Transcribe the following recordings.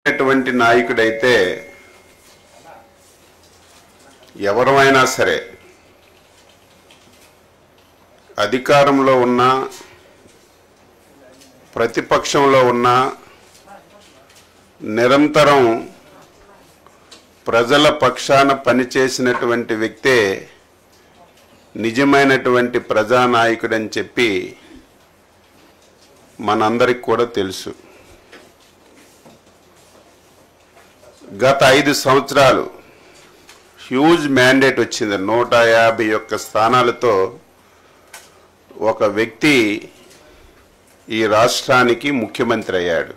అటువంటి నాయకుడైతే ఎవరైనా సరే అధికారంలో ఉన్న ప్రతిపక్షంలో ఉన్న నిరంతరం ప్రజల పక్షాన పనిచేసినటువంటి వ్యక్తే నిజమైనటువంటి ప్రజానాయకుడని చెప్పి మనందరికి కూడా తెలుసు. గత 5 సంవత్సరాలు హ్యూజ్ మ్యాండేట్ వచ్చింది. 151 స్థానాలతో ఒక వ్యక్తి ఈ రాష్ట్రానికి ముఖ్యమంత్రి అయ్యాడు.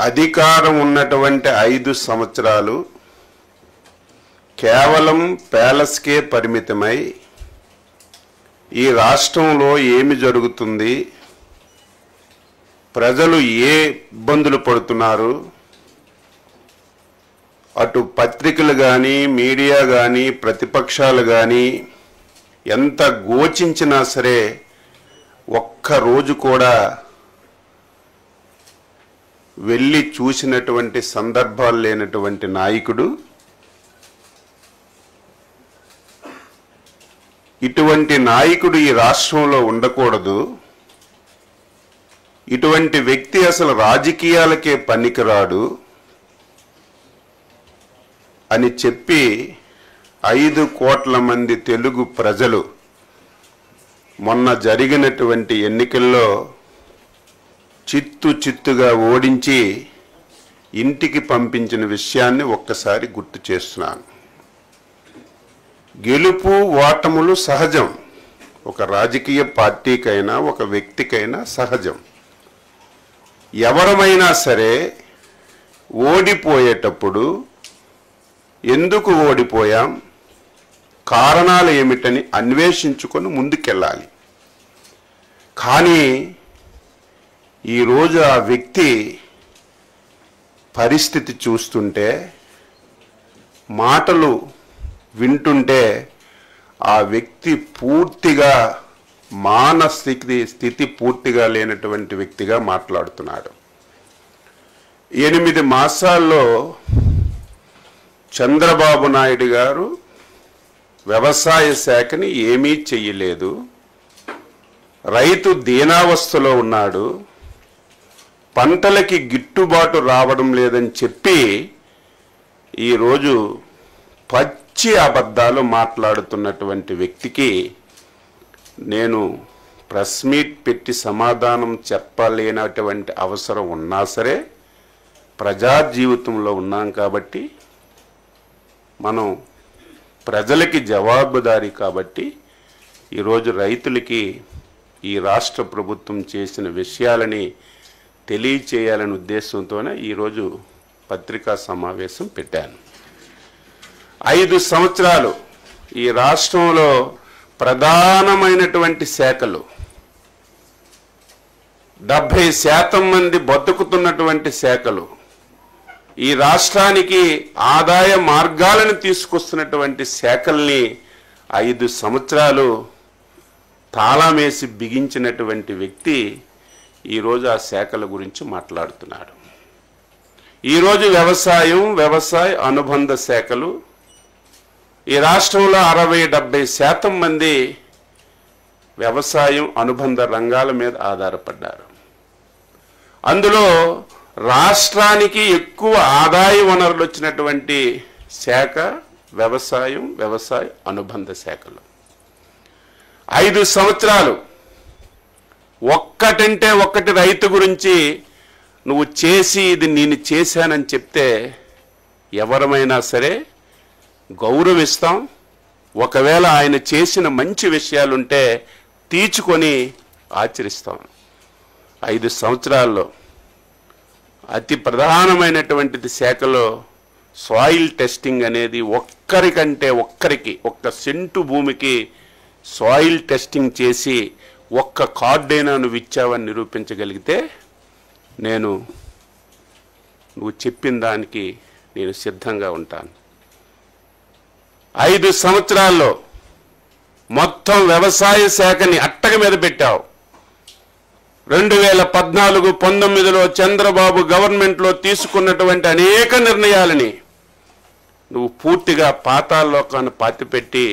అధికారం ఉన్నటువంటి 5 సంవత్సరాలు కేవలం ప్యాలెస్కే పరిమితమై ఈ రాష్ట్రంలో ఏమి జరుగుతుంది, ప్రజలు ఏ ఇబ్బందులు పడుతున్నారు, అటు పత్రికలు కానీ మీడియా కానీ ప్రతిపక్షాలు కానీ ఎంత గోచించినా సరే ఒక్కరోజు కూడా వెళ్ళి చూసినటువంటి సందర్భాలు లేనటువంటి నాయకుడు. ఇటువంటి నాయకుడు ఈ రాష్ట్రంలో ఉండకూడదు, ఇటువంటి వ్యక్తి అసలు రాజకీయాలకే పనికిరాడు అని చెప్పి 5 కోట్ల మంది తెలుగు ప్రజలు మొన్న జరిగినటువంటి ఎన్నికల్లో చిత్తుగా ఓడించి ఇంటికి పంపించిన విషయాన్ని ఒక్కసారి గుర్తు చేస్తున్నాను. గెలుపు ఓటములు సహజం, ఒక రాజకీయ పార్టీకైనా ఒక వ్యక్తికైనా సహజం. ఎవరమైనా సరే ఓడిపోయేటప్పుడు ఎందుకు ఓడిపోయాం, కారణాలు ఏమిటని అన్వేషించుకొని ముందుకెళ్ళాలి. కానీ ఈరోజు ఆ వ్యక్తి పరిస్థితి చూస్తుంటే, మాటలు వింటుంటే ఆ వ్యక్తి పూర్తిగా స్థితి పూర్తిగా లేనటువంటి వ్యక్తిగా మాట్లాడుతున్నాడు. 8 మాసాల్లో చంద్రబాబు నాయుడు గారు వ్యవసాయ శాఖని ఏమీ చెయ్యలేదు, రైతు దీనావస్థలో ఉన్నాడు, పంటలకి గిట్టుబాటు రావడం లేదని చెప్పి ఈరోజు పచ్చి అబద్ధాలు మాట్లాడుతున్నటువంటి వ్యక్తికి నేను ప్రెస్ మీట్ పెట్టి సమాధానం చెప్పలేనటువంటి అవసరం ఉన్నా సరే ప్రజా జీవితంలో ఉన్నాం కాబట్టి, మనం ప్రజలకి జవాబుదారీ కాబట్టి ఈరోజు రైతులకి ఈ రాష్ట్ర ప్రభుత్వం చేసిన విషయాలని తెలియచేయాలనే ఉద్దేశంతోనే ఈరోజు పత్రికా సమావేశం పెట్టాను. 5 సంవత్సరాలు ఈ రాష్ట్రంలో ప్రధానమైనటువంటి శాఖలు 70% మంది బతుకుతున్నటువంటి శాఖలు, ఈ రాష్ట్రానికి ఆదాయ మార్గాలను తీసుకొస్తున్నటువంటి శాఖల్ని 5 సంవత్సరాలు తాళమేసి బిగించినటువంటి వ్యక్తి ఈరోజు ఆ శాఖల గురించి మాట్లాడుతున్నాడు. ఈరోజు వ్యవసాయ అనుబంధ శాఖలు ఈ రాష్ట్రంలో 60-70% మంది వ్యవసాయం అనుబంధ రంగాల మీద ఆధారపడ్డారు. అందులో రాష్ట్రానికి ఎక్కువ ఆదాయ వనరులు వచ్చినటువంటి శాఖ వ్యవసాయ అనుబంధ శాఖలు. 5 సంవత్సరాలు ఒక్కటంటే ఒక్కటి రైతు గురించి నువ్వు చేసి ఇది నేను చేశానని చెప్తే ఎవరమైనా సరే గౌరవిస్తాం. ఒకవేళ ఆయన చేసిన మంచి విషయాలుంటే తీర్చుకొని ఆచరిస్తాం. 5 సంవత్సరాల్లో అతి ప్రధానమైనటువంటిది శాఖలో సాయిల్ టెస్టింగ్ అనేది ఒక్క సెంటు భూమికి సాయిల్ టెస్టింగ్ చేసి ఒక్క కార్డైనా నువ్వు ఇచ్చావని నిరూపించగలిగితే నువ్వు చెప్పిన దానికి నేను సిద్ధంగా ఉంటాను. 5 సంవత్సరాల్లో మొత్తం వ్యవసాయ శాఖని అట్టక మీద పెట్టావు. 2014-19లో చంద్రబాబు గవర్నమెంట్లో తీసుకున్నటువంటి అనేక నిర్ణయాలని నువ్వు పూర్తిగా పాతాళలోకాన్ని పాతిపెట్టి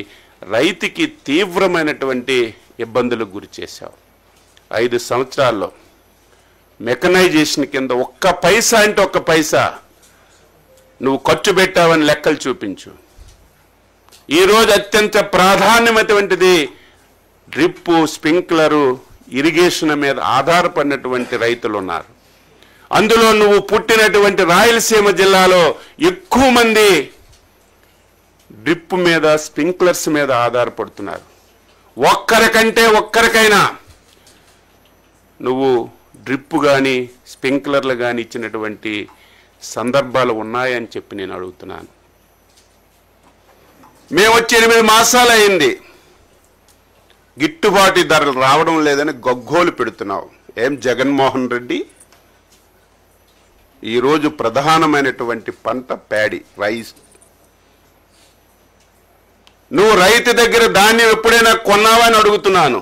రైతుకి తీవ్రమైనటువంటి ఇబ్బందులకు గురి చేశావు. 5 సంవత్సరాల్లో మెకనైజేషన్ కింద ఒక్క పైసా అంటే ఒక్క పైసా నువ్వు ఖర్చు పెట్టావని లెక్కలు చూపించు. ఈరోజు అత్యంత ప్రాధాన్యమైనటువంటిది డ్రిప్పు, స్ప్రింక్లరు, ఇరిగేషన్ మీద ఆధారపడినటువంటి రైతులు ఉన్నారు. అందులో నువ్వు పుట్టినటువంటి రాయలసీమ జిల్లాలో ఎక్కువ మంది డ్రిప్ మీద, స్ప్రింక్లర్స్ మీద ఆధారపడుతున్నారు. ఒక్కరికైనా నువ్వు డ్రిప్ కానీ స్ప్రింక్లర్లు కానీ ఇచ్చినటువంటి సందర్భాలు ఉన్నాయని చెప్పి నేను అడుగుతున్నాను. మేము వచ్చి 8 మాసాలు అయింది, గిట్టుబాటు ధరలు రావడం లేదని గగ్గోలు పెడుతున్నావు. ఏం జగన్మోహన్ రెడ్డి, ఈరోజు ప్రధానమైనటువంటి పంట ప్యాడీ, రైస్. నువ్వు రైతు దగ్గర ధాన్యం ఎప్పుడైనా కొన్నావా అని అడుగుతున్నాను.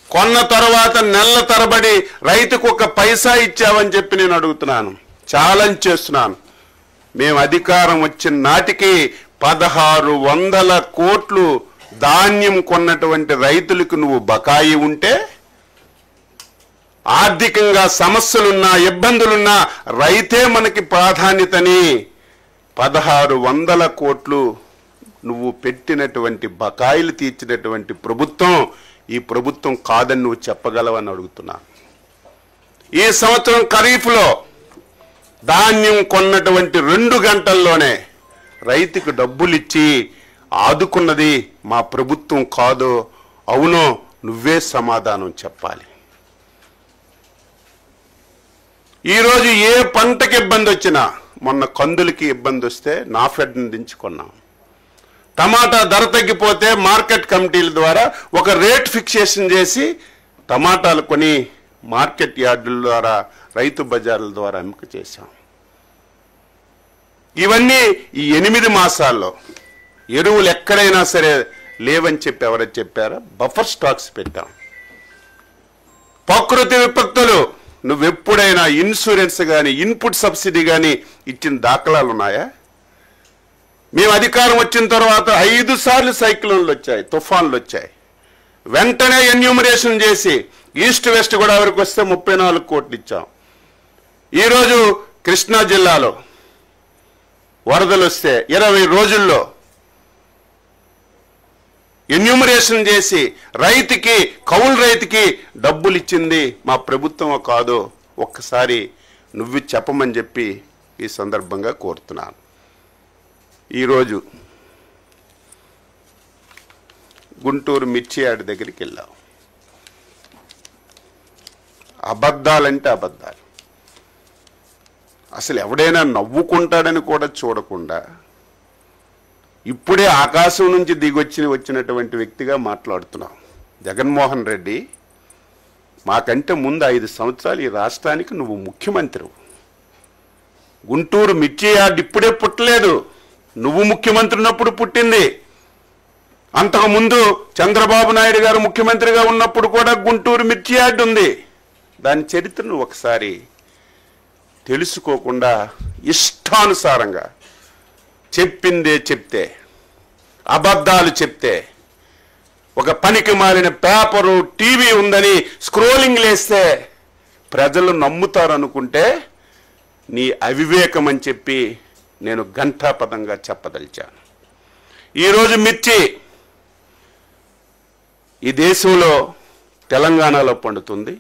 కొన్న తర్వాత నెలల తరబడి రైతుకు ఒక పైసా ఇచ్చావని చెప్పి నేను అడుగుతున్నాను, ఛాలెంజ్ చేస్తున్నాను. మేము అధికారం వచ్చిన నాటికి 1600 కోట్లు ధాన్యం కొన్నటువంటి రైతులకు నువ్వు బకాయి ఉంటే, ఆర్థికంగా సమస్యలున్నా ఇబ్బందులున్నా రైతే మనకి ప్రాధాన్యతని 1600 కోట్లు నువ్వు పెట్టినటువంటి బకాయిలు తీర్చినటువంటి ప్రభుత్వం ఈ ప్రభుత్వం కాదని నువ్వు చెప్పగలవని అడుగుతున్నా. ఈ సంవత్సరం ఖరీఫ్లో ధాన్యం కొన్నటువంటి 2 గంటల్లోనే రైతుకు డబ్బులు ఇచ్చి ఆదుకున్నది మా ప్రభుత్వం కాదో అవునో నువ్వే సమాధానం చెప్పాలి. ఈరోజు ఏ పంటకి ఇబ్బంది వచ్చినా, మొన్న కందులకి ఇబ్బంది వస్తే నాఫెడ్ని దించుకున్నాం. టమాటా ధర తగ్గిపోతే మార్కెట్ కమిటీల ద్వారా ఒక రేట్ ఫిక్సేషన్ చేసి టమాటాలు కొని మార్కెట్ యార్డుల ద్వారా, రైతు బజార్ల ద్వారా అమ్మక చేశాం. ఇవన్నీ ఈ 8 మాసాల్లో ఎరువులు ఎక్కడైనా సరే లేవని చెప్పి ఎవరైనా చెప్పారా? బఫర్ స్టాక్స్ పెట్టాం. ప్రకృతి విపత్తులు నువ్వెప్పుడైనా ఇన్సూరెన్స్ కానీ ఇన్పుట్ సబ్సిడీ కానీ ఇచ్చిన దాఖలాలు ఉన్నాయా? మేము అధికారం వచ్చిన తర్వాత 5 సార్లు సైక్లోన్లు వచ్చాయి, తుఫాన్లు వచ్చాయి. వెంటనే ఎన్యూమరేషన్ చేసి ఈస్ట్ వెస్ట్ గోదావరికి వస్తే 34 కోట్లు ఇచ్చాం. ఈరోజు కృష్ణా జిల్లాలో వరదలు వస్తే 20 రోజుల్లో ఎన్యూమరేషన్ చేసి రైతుకి, కౌలు రైతుకి డబ్బులు ఇచ్చింది మా ప్రభుత్వం కాదో ఒక్కసారి నువ్వు చెప్పమని చెప్పి ఈ సందర్భంగా కోరుతున్నాను. ఈరోజు గుంటూరు మిర్చి యార్డ్ దగ్గరికి వెళ్ళావు. అబద్ధాలంటే అబద్ధాలు. అసలు ఎవడైనా నవ్వుకుంటాడని కూడా చూడకుండా ఇప్పుడే ఆకాశం నుంచి వచ్చినటువంటి వ్యక్తిగా మాట్లాడుతున్నావు. జగన్మోహన్ రెడ్డి, మాకంటే ముందు 5 సంవత్సరాలు ఈ రాష్ట్రానికి నువ్వు ముఖ్యమంత్రి. గుంటూరు మిర్చి యార్డ్ ఇప్పుడే పుట్టలేదు, నువ్వు ముఖ్యమంత్రి ఉన్నప్పుడు పుట్టింది. అంతకుముందు చంద్రబాబు నాయుడు గారు ముఖ్యమంత్రిగా ఉన్నప్పుడు కూడా గుంటూరు మిర్చి యార్డ్ ఉంది. దాని చరిత్రను ఒకసారి తెలుసుకోకుండా ఇష్టానుసారంగా చెప్పిందే చెప్తే, అబద్ధాలు చెప్తే, ఒక పనికి మాలిన పేపరు, టీవీ ఉందని స్క్రోలింగ్ లేస్తే ప్రజలు నమ్ముతారు అనుకుంటే నీ అవివేకం అని చెప్పి నేను ఘంటాపదంగా చెప్పదలిచాను. ఈరోజు మిర్చి ఈ దేశంలో తెలంగాణలో పండుతుంది,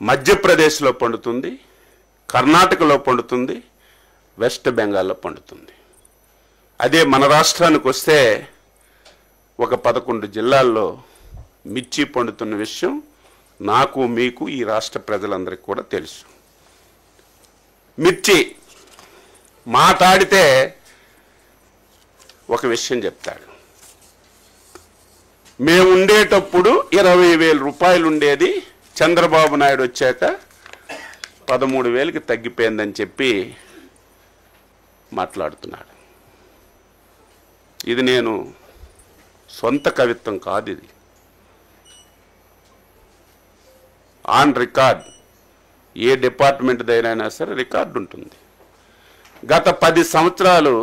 మధ్యప్రదేశ్లో పండుతుంది, కర్ణాటకలో పండుతుంది, వెస్ట్ బెంగాల్లో పండుతుంది. అదే మన రాష్ట్రానికి వస్తే ఒక 11 జిల్లాల్లో మిర్చి పండుతున్న విషయం నాకు, మీకు, ఈ రాష్ట్ర ప్రజలందరికీ కూడా తెలుసు. మిర్చి మాట్లాడితే ఒక విషయం చెప్తాడు. మేము ఉండేటప్పుడు 20,000 రూపాయలు ఉండేది, చంద్రబాబు నాయుడు వచ్చాక 13,000కి తగ్గిపోయిందని చెప్పి మాట్లాడుతున్నాడు. ఇది నేను సొంత కవిత్వం కాదు. ఇది ఆన్ రికార్డ్. ఏ డిపార్ట్మెంట్ దగ్గరైనా సరే రికార్డు ఉంటుంది. గత 10 సంవత్సరాలు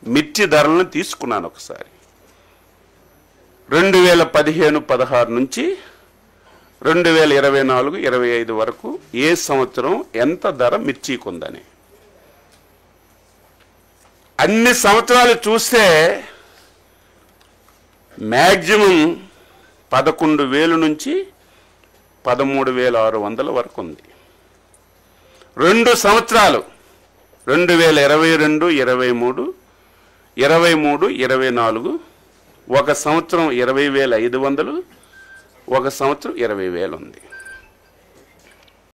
మిర్చి ధరలను తీసుకున్నాను ఒకసారి. 2015-16 నుంచి 2024-25 వరకు ఏ సంవత్సరం ఎంత ధర మిర్చికి ఉందని అన్ని సంవత్సరాలు చూస్తే మ్యాక్సిమం 11,000 నుంచి 13,600 వరకు ఉంది. 2 సంవత్సరాలు 2022, 23, 23, 24 ఒక సంవత్సరం 20,500, ఒక సంవత్సరం 20,000 ఉంది.